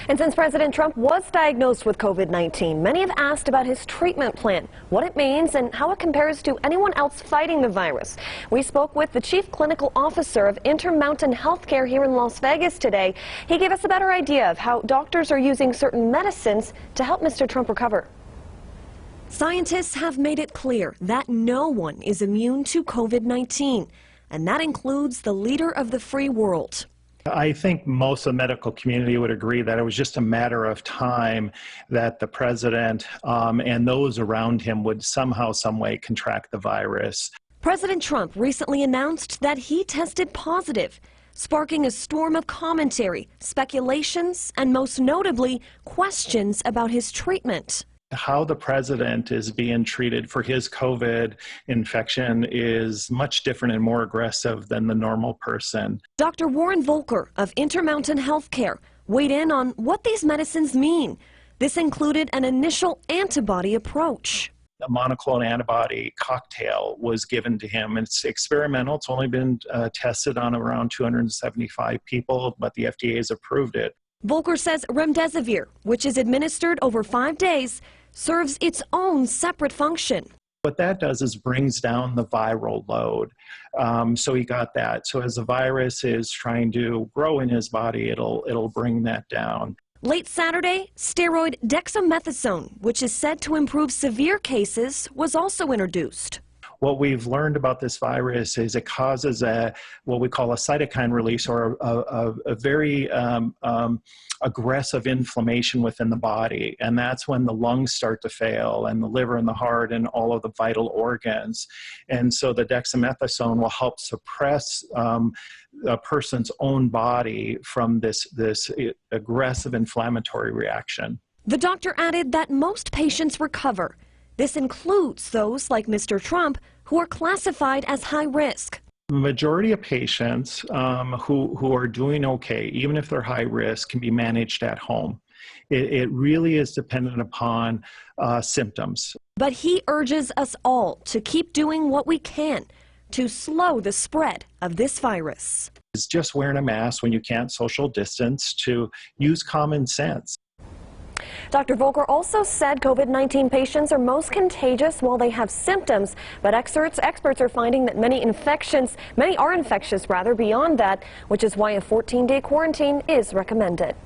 And since President Trump was diagnosed with COVID-19, many have asked about his treatment plan, what it means, and how it compares to anyone else fighting the virus. We spoke with the Chief Clinical Officer of Intermountain Healthcare here in Las Vegas today. He gave us a better idea of how doctors are using certain medicines to help Mr. Trump recover. Scientists have made it clear that no one is immune to COVID-19, and that includes the leader of the free world. I think most of the medical community would agree that it was just a matter of time that the president and those around him would somehow, some way contract the virus. President Trump recently announced that he tested positive, sparking a storm of commentary, speculations, and most notably, questions about his treatment. How the president is being treated for his COVID infection is much different and more aggressive than the normal person. Dr. Warren Volker of Intermountain Healthcare weighed in on what these medicines mean. This included an initial antibody approach. A monoclonal antibody cocktail was given to him. It's experimental. It's only been tested on around 275 people, but the FDA has approved it. Volker says remdesivir, which is administered over 5 days, serves its own separate function. What that does is brings down the viral load. So he got that. So as the virus is trying to grow in his body, it'll bring that down. Late Saturday, steroid dexamethasone, which is said to improve severe cases, was also introduced. What we've learned about this virus is it causes what we call a cytokine release, or a very aggressive inflammation within the body. And that's when the lungs start to fail, and the liver and the heart and all of the vital organs. And so the dexamethasone will help suppress a person's own body from this aggressive inflammatory reaction. The doctor added that most patients recover. This includes those like Mr. Trump who are classified as high risk. The majority of patients who are doing okay, even if they're high risk, can be managed at home. It really is dependent upon symptoms. But he urges us all to keep doing what we can to slow the spread of this virus. It's just wearing a mask when you can't social distance, to use common sense. Dr. Volker also said COVID-19 patients are most contagious while they have symptoms, but experts are finding that many are infectious beyond that, which is why a 14-day quarantine is recommended.